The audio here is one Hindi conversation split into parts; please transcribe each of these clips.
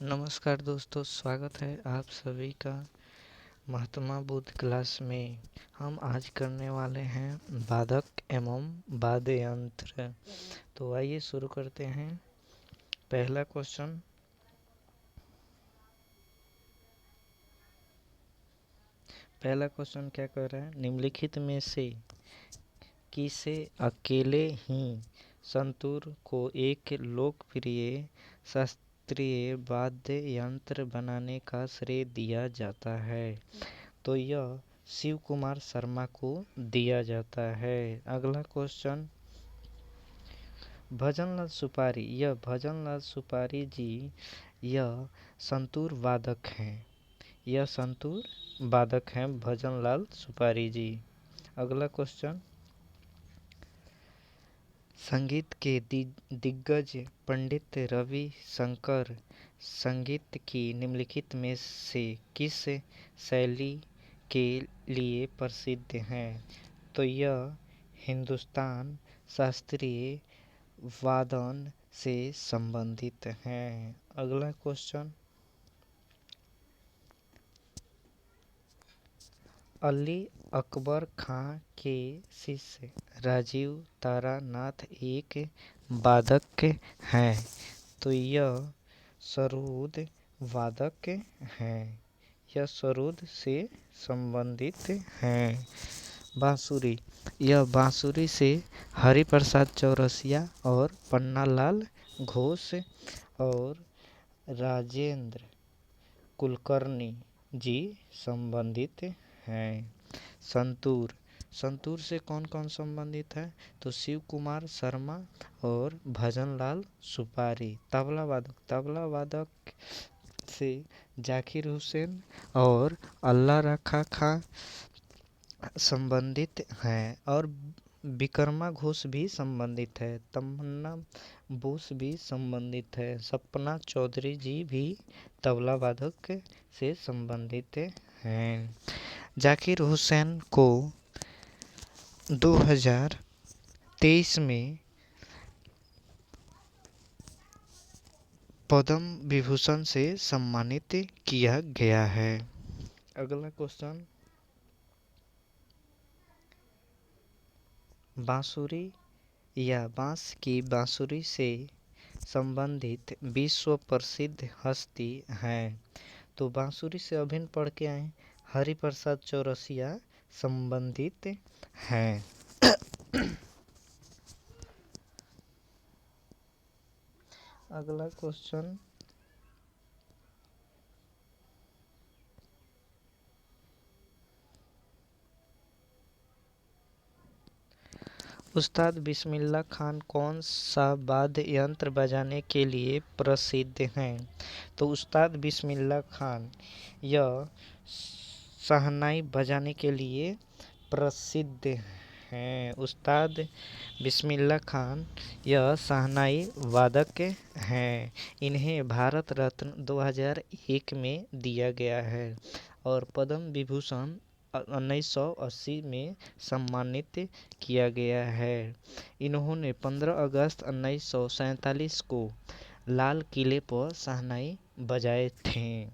नमस्कार दोस्तों, स्वागत है आप सभी का महात्मा बुद्ध क्लास में। हम आज करने वाले हैं वादक एवं वाद्य यंत्र। तो आइए शुरू करते हैं। पहला क्वेश्चन, क्या कह रहा है? निम्नलिखित में से किसे अकेले ही संतूर को एक लोकप्रिय शास्त्रीय वाद्य यंत्र बनाने का श्रेय दिया जाता है? तो यह शिव कुमार शर्मा को दिया जाता है। अगला क्वेश्चन, भजनलाल सुपारी। यह भजनलाल सुपारी जी यह संतूर वादक हैं। भजनलाल सुपारी जी। अगला क्वेश्चन, संगीत के दिग्गज पंडित रवि शंकर संगीत की निम्नलिखित में से किस शैली के लिए प्रसिद्ध हैं? तो यह हिंदुस्तान शास्त्रीय वादन से संबंधित हैं। अगला क्वेश्चन, अली अकबर खां के शिष्य राजीव तारानाथ एक वादक हैं। तो यह सरोद वादक हैं। यह सरोद से संबंधित हैं। बांसुरी। यह बांसुरी से हरिप्रसाद चौरसिया और पन्नालाल घोष और राजेंद्र कुलकर्णी जी संबंधित हैं। संतूर से कौन कौन संबंधित है? तो शिव कुमार शर्मा और भजनलाल सुपारी। तबला वादक से जाकिर हुसैन और अल्लाह रखा खां संबंधित हैं और विक्रमा घोष भी संबंधित है। तमन्ना बोस भी संबंधित है। सपना चौधरी जी भी तबला वादक से संबंधित हैं। जाकिर हुसैन को 2023 में पद्म विभूषण से सम्मानित किया गया है। अगला क्वेश्चन, बांसुरी या बांस की बांसुरी से संबंधित विश्व प्रसिद्ध हस्ती हैं। तो बांसुरी से अभिन्न पढ़ के आए हरिप्रसाद चौरसिया संबंधित हैं। अगला क्वेश्चन, उस्ताद बिस्मिल्लाह खान कौन सा वाद्य यंत्र बजाने के लिए प्रसिद्ध हैं? तो उस्ताद बिस्मिल्लाह खान यह शहनाई बजाने के लिए प्रसिद्ध हैं। उस्ताद बिस्मिल्लाह खान यह शहनाई वादक हैं। इन्हें भारत रत्न 2001 में दिया गया है और पद्म विभूषण 1980 में सम्मानित किया गया है। इन्होंने 15 अगस्त 1947 को लाल किले पर शहनाई बजाए थे।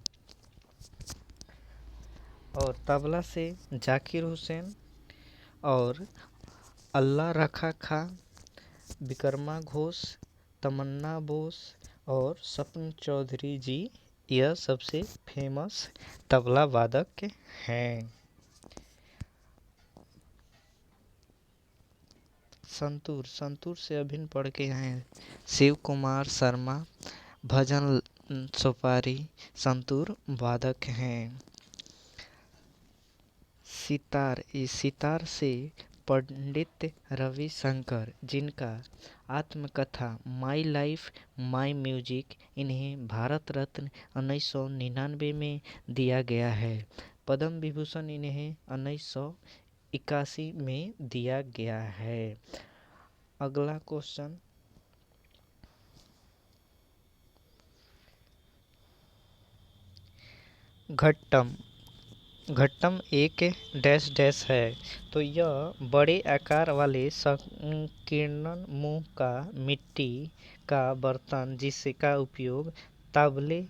और तबला से जाकिर हुसैन और अल्लाह रखा खां, विक्रमा घोष, तमन्ना बोस और सपन चौधरी जी यह सबसे फेमस तबला वादक हैं। संतूर से अभिन्न पढ़ के हैं शिव कुमार शर्मा, भजन सुपारी संतूर वादक हैं। सितार से पंडित रवि शंकर जिनका आत्मकथा माई लाइफ माई म्यूजिक इन्हें भारत रत्न 1999 में दिया गया है। पद्म विभूषण इन्हें 1981 में दिया गया है। अगला क्वेश्चन, घट्टम एक डैश डैश है। तो यह बड़े आकार वाले संकीर्ण मुंह का मिट्टी का बर्तन जिसका उपयोग तबले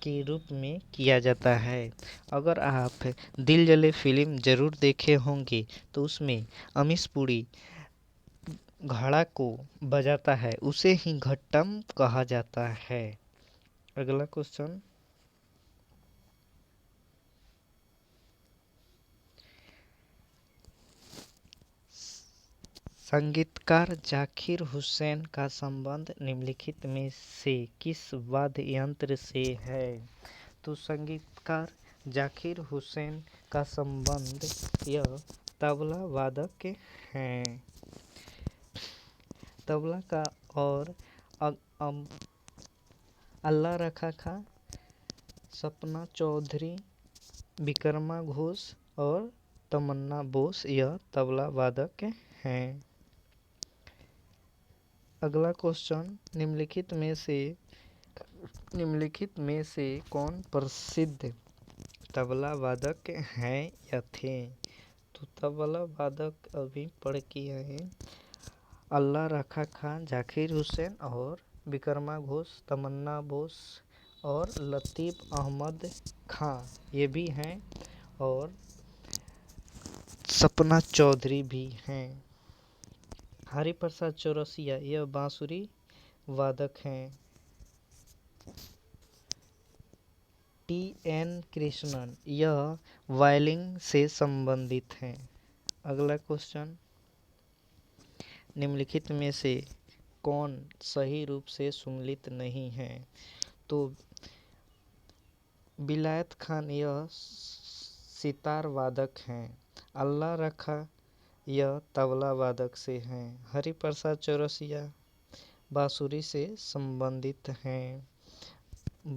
के रूप में किया जाता है। अगर आप दिल जले फिल्म जरूर देखे होंगे तो उसमें अमीश पुरी घड़ा को बजाता है, उसे ही घट्टम कहा जाता है। अगला क्वेश्चन, संगीतकार जाकिर हुसैन का संबंध निम्नलिखित में से किस वाद्य यंत्र से है? तो संगीतकार जाकिर हुसैन का संबंध यह तबला वादक हैं। तबला का और अल्लाह रखा खा, सपना चौधरी, विक्रमा घोष और तमन्ना बोस यह तबला वादक हैं। अगला क्वेश्चन, निम्नलिखित में से कौन प्रसिद्ध तबला वादक हैं या थे? तो तबला वादक अभी पढ़ किए हैं, अल्लाह रखा खां, जाकिर हुसैन और विक्रमा घोष, तमन्ना बोस और लतीफ़ अहमद खां ये भी हैं, और सपना चौधरी भी हैं। हरिप्रसाद चौरसिया यह बांसुरी वादक हैं। टी.एन. कृष्णन यह वायलिन से संबंधित हैं। अगला क्वेश्चन, निम्नलिखित में से कौन सही रूप से सुमेलित नहीं है? तो विलायत खान यह सितार वादक हैं। अल्लाह रखा यह तबला वादक से हैं। हरिप्रसाद चौरसिया बांसुरी से संबंधित हैं।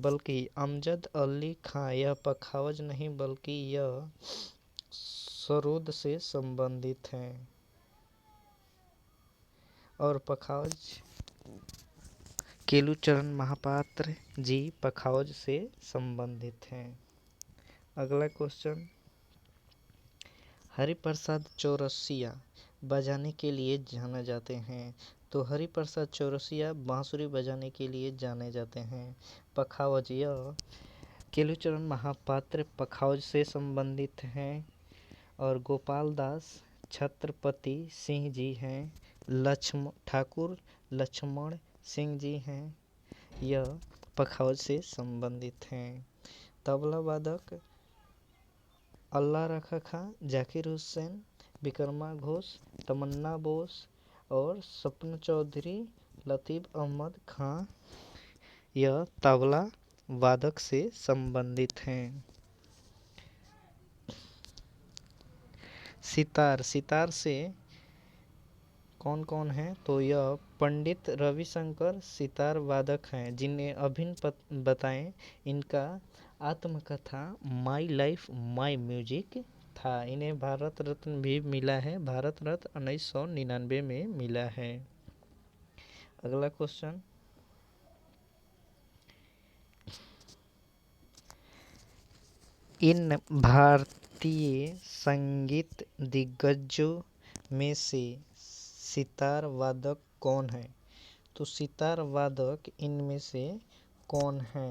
बल्कि अमजद अली खां यह पखावज नहीं बल्कि यह सरोद से संबंधित हैं, और पखावज केलूचरण महापात्र जी पखावज से संबंधित हैं। अगला क्वेश्चन, हरिप्रसाद चौरसिया बजाने के लिए जाने जाते हैं। तो हरिप्रसाद चौरसिया बांसुरी बजाने के लिए जाने जाते हैं। पखावज यह केलूचरण महापात्र पखावज से संबंधित हैं, और गोपाल दास छत्रपति सिंह जी हैं। ठाकुर लक्ष्मण सिंह जी हैं, यह पखावज से संबंधित हैं। तबला वादक अल्लाह रखा खां, जाकिर हुसैन, विक्रमा घोष, तमन्ना बोस और सपना चौधरी, लतीफ़ अहमद खां यह तबला वादक से संबंधित हैं। सितार से कौन कौन है? तो यह पंडित रविशंकर सितार वादक हैं, जिन्हें अभिन्न बताएं। इनका आत्मकथा माई लाइफ माई म्यूजिक था। इन्हें भारत रत्न भी मिला है, भारत रत्न 1999 में मिला है। अगला क्वेश्चन, इन भारतीय संगीत दिग्गजों में से सितार वादक कौन है? तो सितार वादक इनमें से कौन है?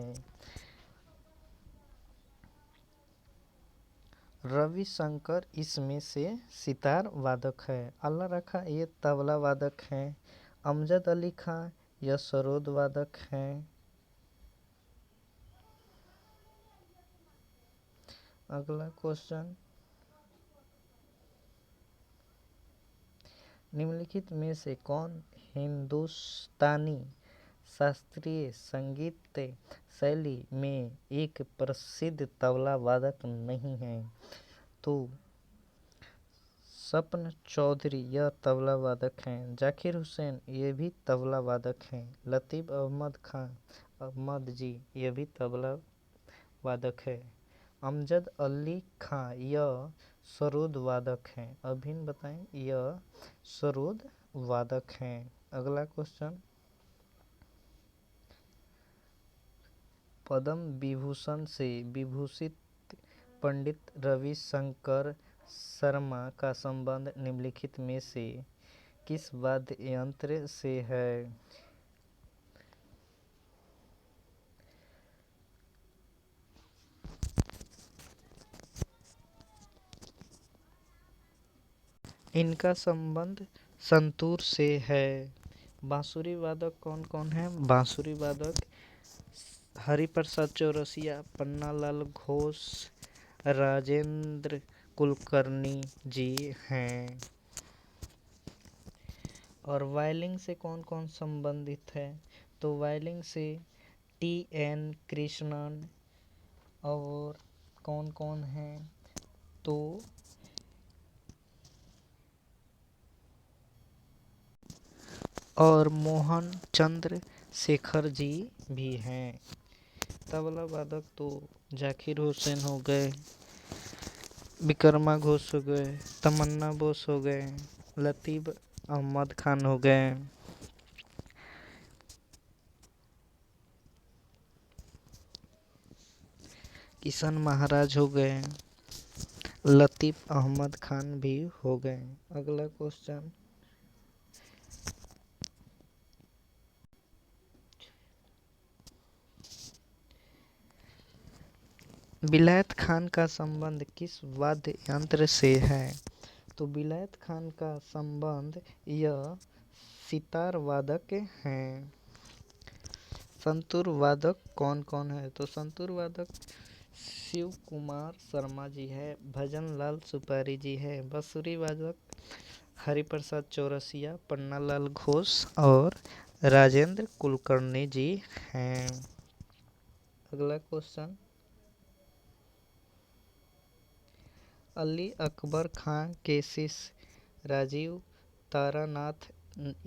रविशंकर इसमें से सितार वादक है। अल्लाह रखा ये तबला वादक हैं। अमजद अली खां यह सरोद वादक हैं। अगला क्वेश्चन, निम्नलिखित में से कौन हिंदुस्तानी शास्त्रीय संगीत शैली में एक प्रसिद्ध तबला वादक नहीं है? तो सपना चौधरी यह तबला वादक हैं। जाकिर हुसैन ये भी तबला वादक हैं। लतीफ़ अहमद खां अहमद जी ये भी तबला वादक है। अमजद अली खां यह सरोद वादक हैं। अभिन्न बताएं, यह सरोद वादक हैं। अगला क्वेश्चन, पद्म विभूषण से विभूषित पंडित रविशंकर शर्मा का संबंध निम्नलिखित में से किस वाद्य यंत्र से है? इनका संबंध संतूर से है। बांसुरी वादक कौन कौन है? बांसुरी वादक हरिप्रसाद चौरसिया, पन्नालाल घोष, राजेंद्र कुलकर्णी जी हैं। और वायलिन से कौन कौन संबंधित है? तो वायलिन से T.N. कृष्णन और कौन कौन हैं? तो और मोहन चंद्र शेखर जी भी हैं। तबला वादक तो जाकिर हुसैन हो गए, विक्रमा घोष हो गए, तमन्ना बोस हो गए, लतीफ़ अहमद खान हो गए, किशन महाराज हो गए, लतीफ़ अहमद खान भी हो गए। अगला क्वेश्चन, विलायत खान का संबंध किस वाद्य यंत्र से है? तो विलायत खान का संबंध यह सितार वादक हैं। संतूर वादक कौन कौन है? तो संतूर वादक शिव कुमार शर्मा जी है, भजन लाल सुपारी जी है, बांसुरी वादक हरिप्रसाद चौरसिया, पन्नालाल घोष और राजेंद्र कुलकर्णी जी हैं। अगला क्वेश्चन, अली अकबर खान के शिष्य राजीव तारानाथ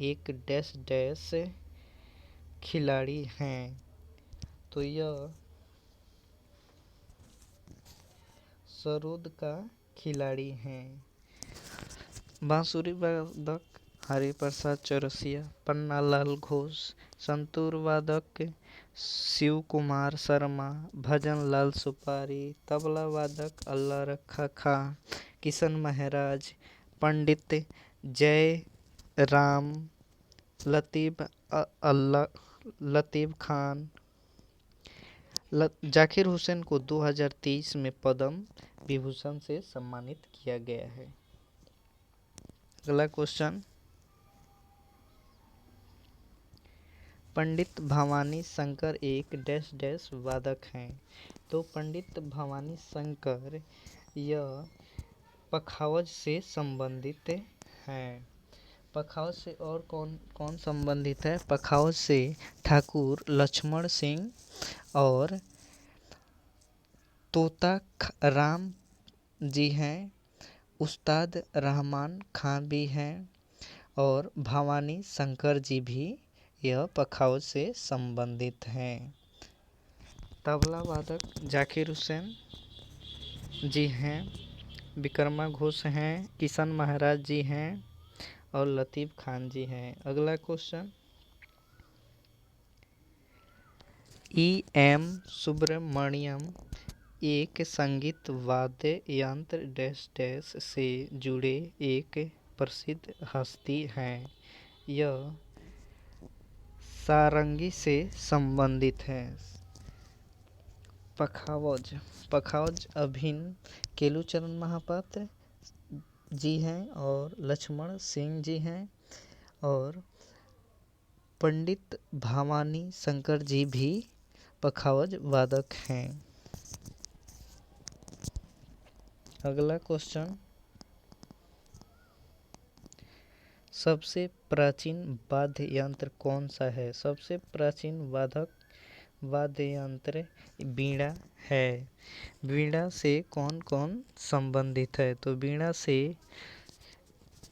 एक डैश डैश खिलाड़ी हैं। तो यह सरोद का खिलाड़ी हैं। बांसुरी वादक हरिप्रसाद चौरसिया, पन्नालाल घोष, संतूर वादक शिव कुमार शर्मा, भजन लाल सुपारी, तबला वादक अल्लाह रखा खां, किशन महाराज, पंडित जय राम, लतीफ़ खान। जाकिर हुसैन को 2023 में पद्म विभूषण से सम्मानित किया गया है। अगला क्वेश्चन, पंडित भवानी शंकर एक डैश डैश वादक हैं। तो पंडित भवानी शंकर यह पखावज से संबंधित हैं। पखावज से और कौन कौन संबंधित है? पखावज से ठाकुर लक्ष्मण सिंह और तोता राम जी हैं, उस्ताद रहमान खान भी हैं और भवानी शंकर जी भी यह पखावज से संबंधित हैं। तबला वादक जाकिर हुसैन जी हैं, विक्रमा घोष हैं, किशन महाराज जी हैं और लतीफ़ खान जी हैं। अगला क्वेश्चन, E.M. सुब्रमण्यम एक संगीत वाद्य यंत्र डैश डैश से जुड़े एक प्रसिद्ध हस्ती हैं। यह सारंगी से संबंधित है। पखावज अभिन्न केलुचरण महापात्र जी हैं और लक्ष्मण सिंह जी हैं और पंडित भवानी शंकर जी भी पखावज वादक हैं। अगला क्वेश्चन, सबसे प्राचीन वाद्य यंत्र कौन सा है? सबसे प्राचीन वाद्य यंत्र वीणा है। वीणा से कौन कौन संबंधित है? तो वीणा से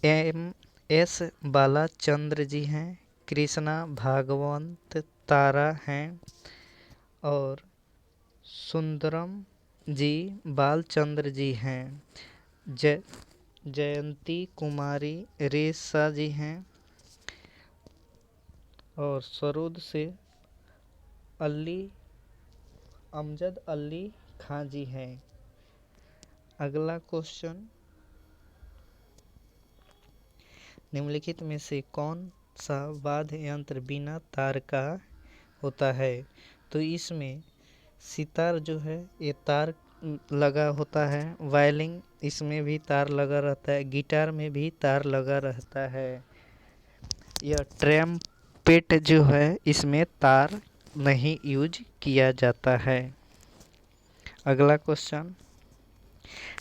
M.S. बालाचंद्र जी हैं, कृष्णा भागवत तारा हैं और सुंदरम जी बालचंद्र जी हैं। जयंती कुमारी रेसा जी हैं और सरोद से अमजद अली खां जी हैं। अगला क्वेश्चन, निम्नलिखित में से कौन सा वाद्य यंत्र बिना तार का होता है? तो इसमें सितार जो है ये तार लगा होता है। वायलिन इसमें भी तार लगा रहता है। गिटार में भी तार लगा रहता है। यह ट्रम्पेट जो है इसमें तार नहीं यूज किया जाता है। अगला क्वेश्चन,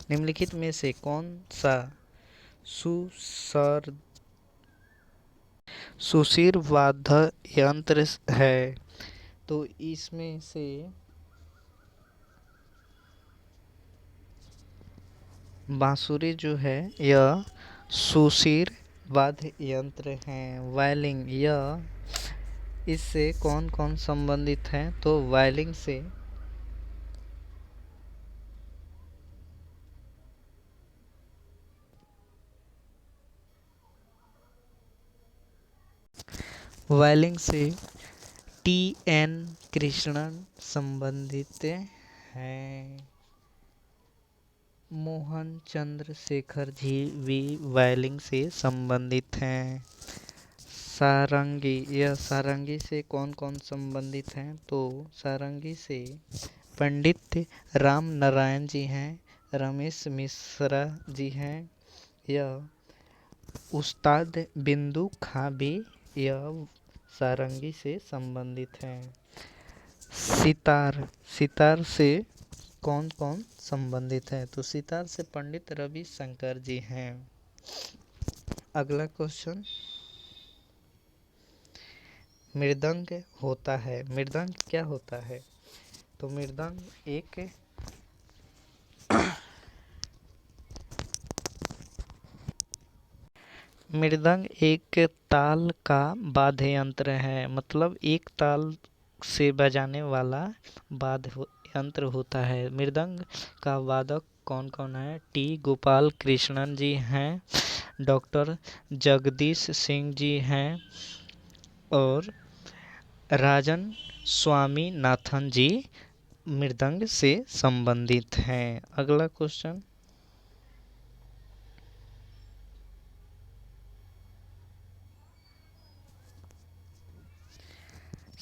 निम्नलिखित में से कौन सा सुसर सुशिर वाद्य यंत्र है? तो इसमें से बांसुरी जो है यह सुशिर वाद्य यंत्र है। वायलिन यह इससे कौन कौन संबंधित है? तो वायलिन से टी एन कृष्णन संबंधित हैं। मोहन चंद्रशेखर जी भी वायलिन से संबंधित हैं। सारंगी, यह सारंगी से कौन कौन संबंधित हैं? तो सारंगी से पंडित राम नारायण जी हैं, रमेश मिश्रा जी हैं, यह उस्ताद बिंदु खां भी यह सारंगी से संबंधित हैं। सितार, सितार से कौन कौन संबंधित है? तो सितार से पंडित रवि शंकर जी हैं। अगला क्वेश्चन, मृदंग होता है। मृदंग क्या होता है? तो मृदंग एक ताल का वाद्य यंत्र है। मतलब एक ताल से बजाने वाला वाद्य यंत्र होता है। मृदंग का वादक कौन कौन है? टी गोपाल कृष्णन जी हैं, डॉक्टर जगदीश सिंह जी हैं और राजन स्वामीनाथन जी मृदंग से संबंधित हैं। अगला क्वेश्चन,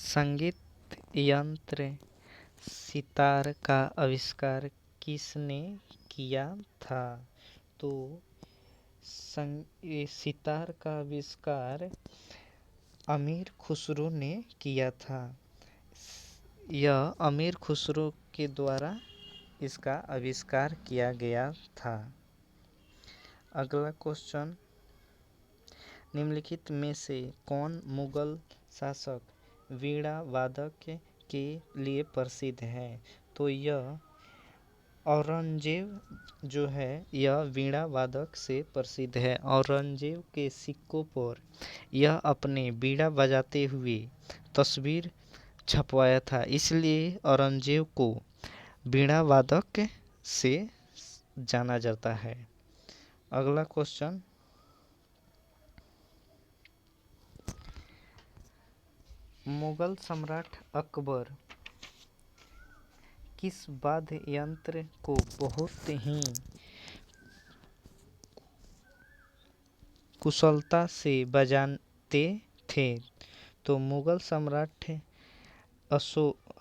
संगीत यंत्र सितार का आविष्कार किसने किया था? तो सितार का आविष्कार अमीर खुसरो ने किया था। यह अमीर खुसरो के द्वारा इसका आविष्कार किया गया था। अगला क्वेश्चन, निम्नलिखित में से कौन मुगल शासक वीणा वादक के लिए प्रसिद्ध है? तो यह औरंगजेब जो है यह वीणा वादक से प्रसिद्ध है। औरंगजेब के सिक्कों पर यह अपने वीणा बजाते हुए तस्वीर छपवाया था, इसलिए औरंगजेब को वीणा वादक से जाना जाता है। अगला क्वेश्चन, मुगल सम्राट अकबर किस वाद्य यंत्र को बहुत ही कुशलता से बजाते थे? तो मुगल सम्राट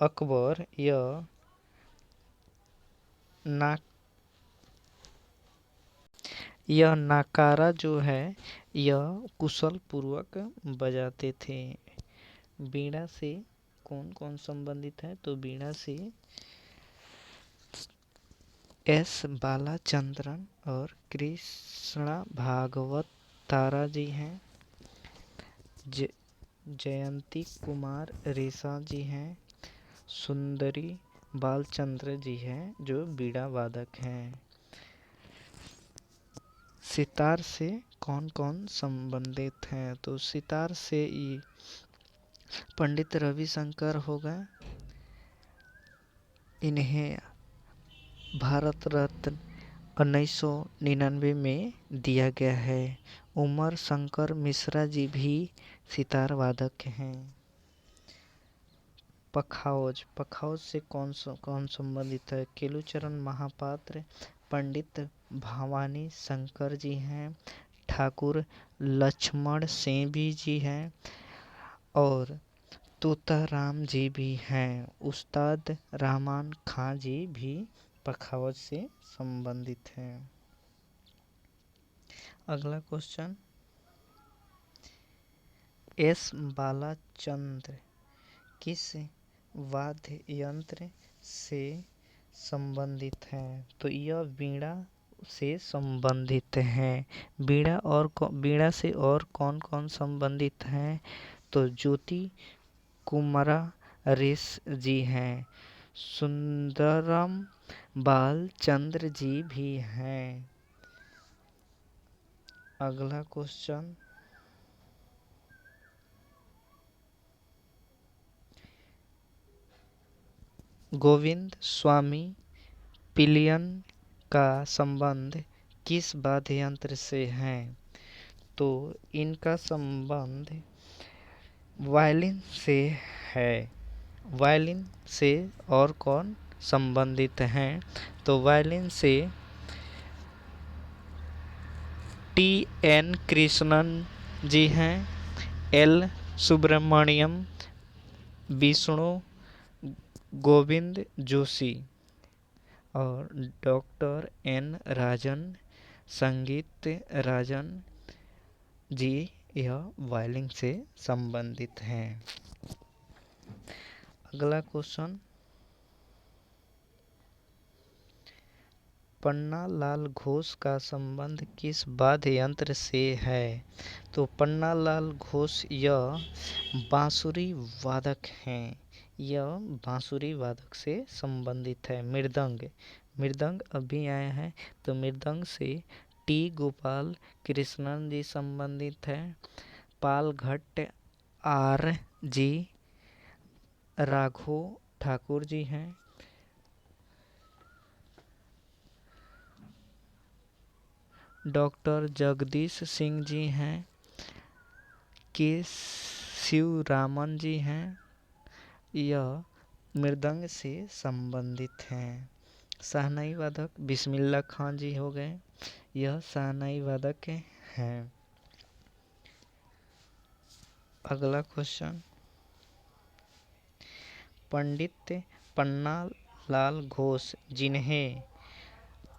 अकबर यह नाकारा जो है यह कुशल पूर्वक बजाते थे। वीणा से कौन कौन संबंधित है? तो वीणा से एस बालाचंद्रन और कृष्णा भागवत तारा जी हैं, जयंती कुमार रेसा जी हैं, सुंदरी बालचंद्र जी हैं जो बीड़ा वादक हैं। सितार से कौन कौन संबंधित हैं? तो सितार से पंडित रविशंकर हो गए, इन्हें भारत रत्न 1999 में दिया गया है। उमर शंकर मिश्रा जी भी सितार वादक हैं। पखावज से कौन संबंधित है? केलुचरण महापात्र पंडित भवानी शंकर जी हैं, ठाकुर लक्ष्मण सिंह जी हैं और तोताराम जी भी हैं, उस्ताद रहमान खां जी भी पखावज से संबंधित है। अगला क्वेश्चन, एस बालाचंद्र किस वाद्य यंत्र से संबंधित हैं? तो यह वीणा से संबंधित हैं। वीणा से और कौन कौन संबंधित हैं? तो ज्योति कुमारा रेस जी हैं, सुंदरम बालचंद्र जी भी हैं। अगला क्वेश्चन, गोविंद स्वामी पिलियन का संबंध किस वाद्य यंत्र से है? तो इनका संबंध वायलिन से है। वायलिन से और कौन संबंधित हैं? तो वायलिन से T.N. कृष्णन जी हैं, एल सुब्रमण्यम, विष्णु गोविंद जोशी और डॉक्टर एन राजन संगीत राजन जी यह वायलिन से संबंधित हैं। अगला क्वेश्चन, पन्नालाल घोष का संबंध किस वाद्य यंत्र से है? तो पन्नालाल घोष यह बांसुरी वादक हैं। यह बांसुरी वादक से संबंधित है। मृदंग अभी आया है, तो मृदंग से टी गोपाल कृष्णन जी संबंधित है। पालघट आर जी राघो ठाकुर जी हैं। डॉक्टर जगदीश सिंह जी हैं, के शिवरामन जी हैं। यह मृदंग से संबंधित हैं। शहनाई वादक बिस्मिल्लाह खान जी हो गए, यह शहनाई वादक हैं। अगला क्वेश्चन, पंडित पन्नालाल घोष जिन्हें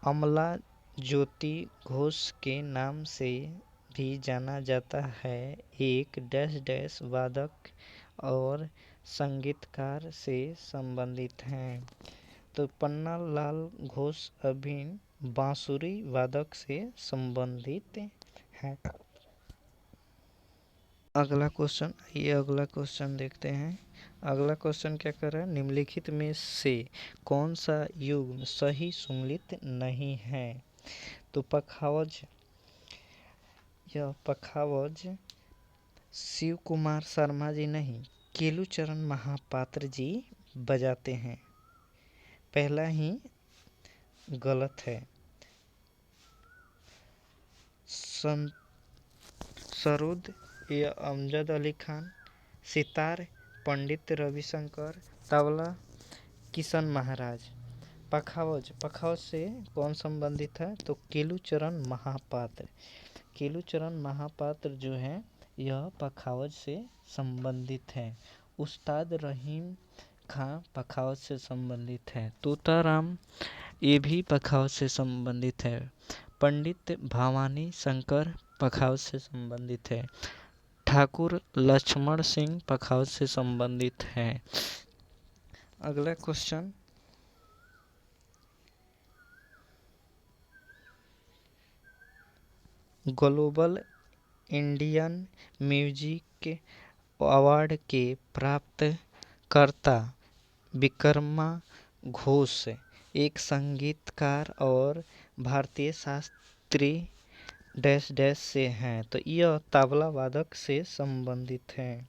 अमला ज्योति घोष के नाम से भी जाना जाता है, एक डैश डैश वादक और संगीतकार से संबंधित हैं। तो पन्नालाल घोष अभिन्न बांसुरी वादक से संबंधित हैं। अगला क्वेश्चन देखते हैं। अगला क्वेश्चन क्या कर रहा है, निम्नलिखित में से कौन सा युग्म सही सुमेलित नहीं है? तो पखावज शिव कुमार शर्मा जी नहीं, केलुचरण महापात्र जी बजाते हैं। पहला ही गलत है। सरोद या अमजद अली खान, सितार पंडित रविशंकर, तबला किशन महाराज। पखावज से कौन संबंधित है? तो केलुचरण महापात्र जो हैं यह पखावज से संबंधित है। उस्ताद रहीम खां पखावज से संबंधित है। तोताराम ये भी पखावज से संबंधित है। पंडित भवानी शंकर पखावज से संबंधित है। ठाकुर लक्ष्मण सिंह पखावज से संबंधित है। अगला question, global Indian music award के प्राप्तकर्ता विक्रमा घोष एक संगीतकार और भारतीय शास्त्रीय डैश डैश से हैं। तो यह तबला वादक से संबंधित है।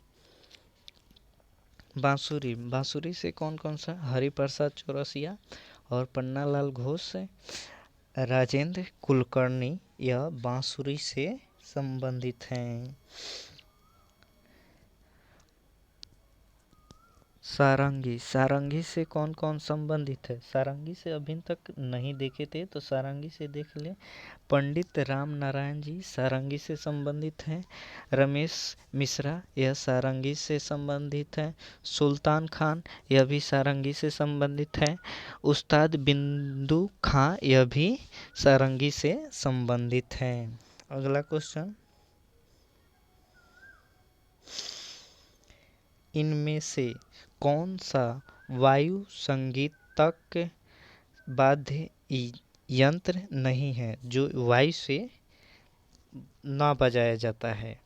बांसुरी से कौन कौन सा? हरिप्रसाद चौरसिया और पन्नालाल घोष, राजेंद्र कुलकर्णी यह बांसुरी से संबंधित हैं। सारंगी, सारंगी से कौन कौन संबंधित है? सारंगी से अभी तक नहीं देखे थे तो सारंगी से देख ले। पंडित राम नारायण जी सारंगी से संबंधित हैं। रमेश मिश्रा यह सारंगी से संबंधित है। सुल्तान खान यह भी सारंगी से संबंधित है। उस्ताद बिंदु खां यह भी सारंगी से संबंधित है। अगला क्वेश्चन, इनमें से कौन सा वायु संगीतक वाद्य यंत्र नहीं है जो वायु से ना बजाया जाता है?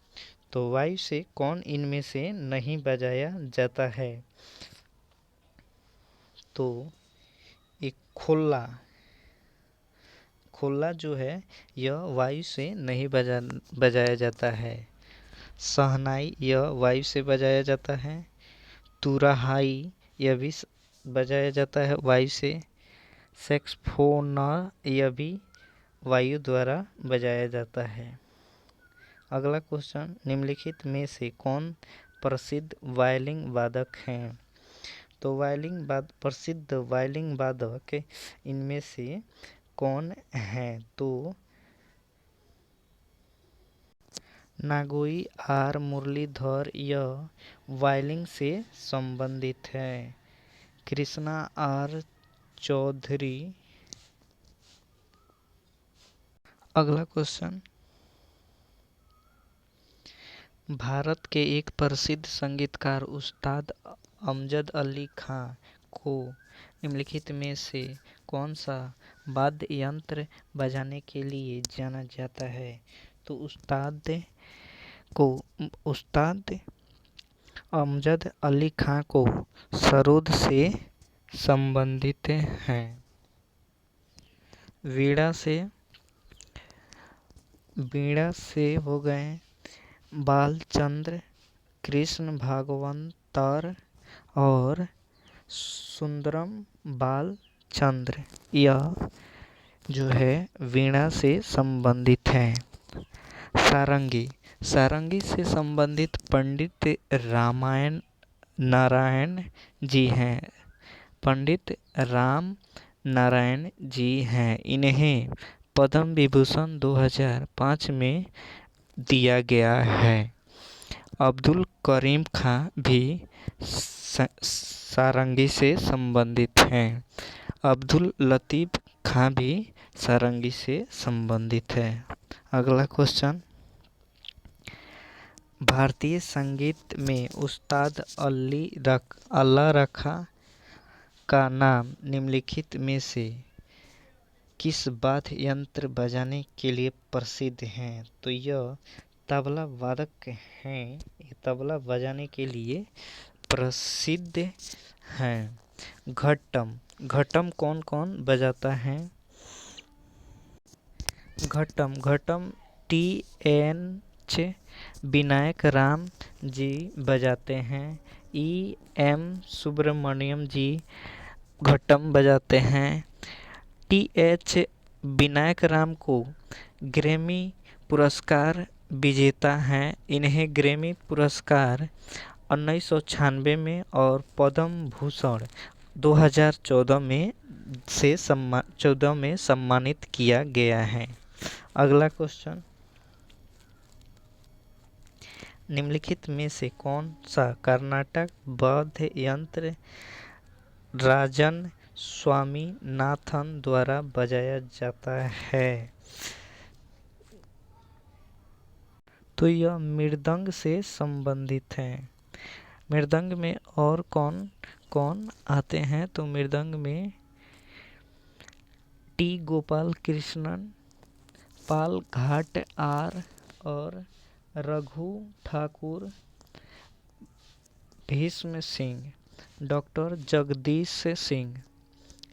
तो वायु से कौन इनमें से नहीं बजाया जाता है? तो एक खोला, खोला जो है यह वायु से नहीं बजाया जाता है। शहनाई यह वायु से बजाया जाता है। तुरहाई यह भी बजाया जाता है वायु से। सैक्सोफोन यह भी वायु द्वारा बजाया जाता है। अगला क्वेश्चन, निम्नलिखित में से कौन प्रसिद्ध वायलिन वादक हैं? तो प्रसिद्ध वायलिन वादक इनमें से कौन हैं? तो नागोई आर मुरलीधर यह वायलिन से संबंधित है। कृष्णा आर चौधरी। अगला क्वेश्चन, भारत के एक प्रसिद्ध संगीतकार उस्ताद अमजद अली खां को निम्नलिखित में से कौन सा वाद्य यंत्र बजाने के लिए जाना जाता है? तो उस्ताद अमजद अली खां को सरोद से संबंधित हैं। वीणा से हो गए बालचंद्र, कृष्ण भागवतर और सुंदरम बालचंद्र यह जो है वीणा से संबंधित हैं। सारंगी से संबंधित पंडित रामायण नारायण जी हैं। पंडित राम नारायण जी हैं। इन्हें पद्म विभूषण 2005 में दिया गया है। अब्दुल करीम खां भी सारंगी से संबंधित हैं। अब्दुल लतीफ़ खां भी सारंगी से संबंधित है। अगला क्वेश्चन, भारतीय संगीत में उस्ताद अल्लाह रखा का नाम निम्नलिखित में से किस वाद्य यंत्र बजाने के लिए प्रसिद्ध हैं? तो यह तबला वादक हैं। ये तबला बजाने के लिए प्रसिद्ध हैं। घटम कौन कौन बजाता है? घटम TNH विनायक राम जी बजाते हैं। EM सुब्रमण्यम जी घटम बजाते हैं। TH विनायक राम को ग्रैमी पुरस्कार विजेता हैं। इन्हें ग्रैमी पुरस्कार 1996 में और पद्म भूषण 2014 में सम्मानित किया गया है। अगला क्वेश्चन, निम्नलिखित में से कौन सा कर्नाटक वाद्य यंत्र राजन स्वामीनाथन द्वारा बजाया जाता है? तो यह मृदंग से संबंधित है। मृदंग में और कौन कौन आते हैं? तो मृदंग में T Gopal Krishnan, Palghat R और रघु ठाकुर, भीष्म सिंह, डॉक्टर जगदीश सिंह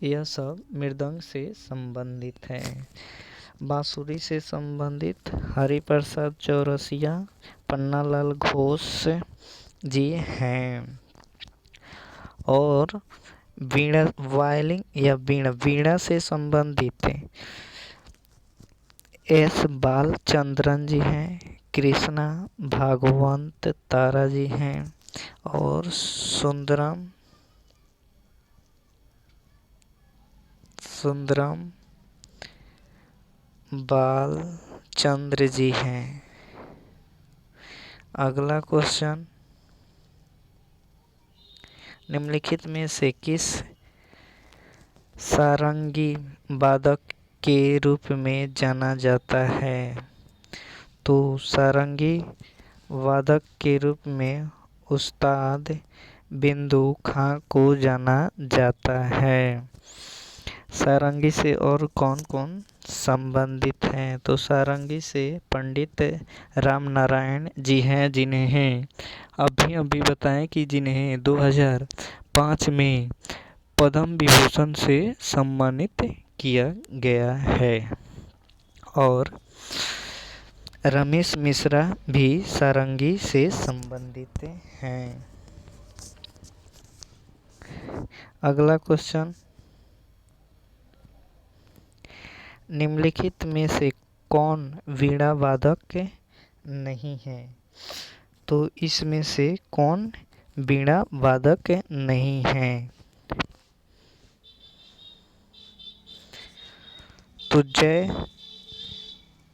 यह सब मृदंग से संबंधित हैं। बांसुरी से संबंधित हरिप्रसाद चौरसिया, पन्नालाल घोष जी हैं। और वायलिन या वीणा से संबंधित S बालचंद्रन जी हैं। कृष्णा भागवत तारा जी हैं और सुंदरम सुंदरम बालचंद्र जी हैं। अगला क्वेश्चन, निम्नलिखित में से किस सारंगी वादक के रूप में जाना जाता है? तो सारंगी वादक के रूप में उस्ताद बिंदु खां को जाना जाता है। सारंगी से और कौन कौन संबंधित हैं? तो सारंगी से पंडित राम नारायण जी हैं, जिन्हें अभी बताएं कि जिन्हें 2005 में पद्म विभूषण से सम्मानित किया गया है। और रमेश मिश्रा भी सारंगी से संबंधित हैं। अगला क्वेश्चन, निम्नलिखित में से कौन वीणा वादक नहीं है? तो इसमें से कौन वीणा वादक नहीं है? तो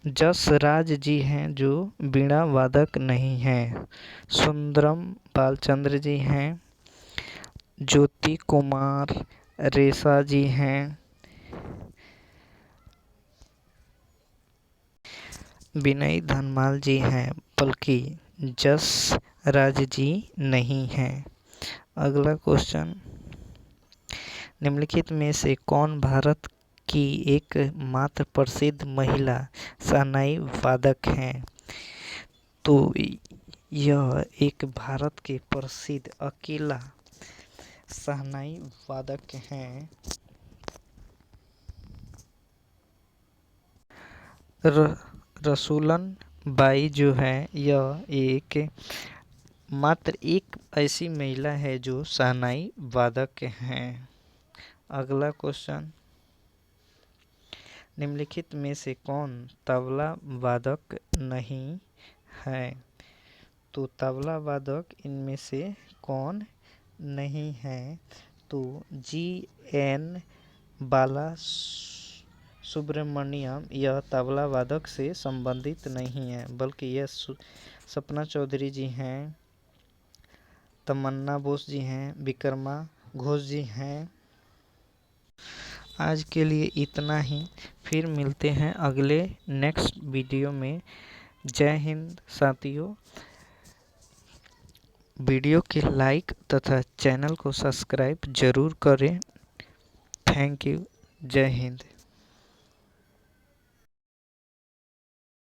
जसराज जी हैं जो वीणा वादक नहीं हैं। सुंदरम बालचंद्र जी हैं। ज्योति कुमार रेसा जी हैं। विनय धनमाल जी हैं, बल्कि जसराज जी नहीं हैं। अगला क्वेश्चन, निम्नलिखित में से कौन भारत की एकमात्र प्रसिद्ध महिला शहनाई वादक हैं? तो यह एक भारत के प्रसिद्ध अकेला शहनाई वादक हैं रसूलन बाई जो है, यह एक मात्र एक ऐसी महिला है जो शहनाई वादक हैं। अगला क्वेश्चन, निम्नलिखित में से कौन तबला वादक नहीं है? तो तबला वादक इनमें से कौन नहीं है? तो GN बाला सुब्रमण्यम यह तबला वादक से संबंधित नहीं है, बल्कि यह सपना चौधरी जी हैं, तमन्ना बोस जी हैं, विक्रमा घोष जी हैं। आज के लिए इतना ही, फिर मिलते हैं अगले नेक्स्ट वीडियो में। जय हिंद साथियों। वीडियो के लाइक तथा चैनल को सब्सक्राइब जरूर करें। Thank you. जय हिंद।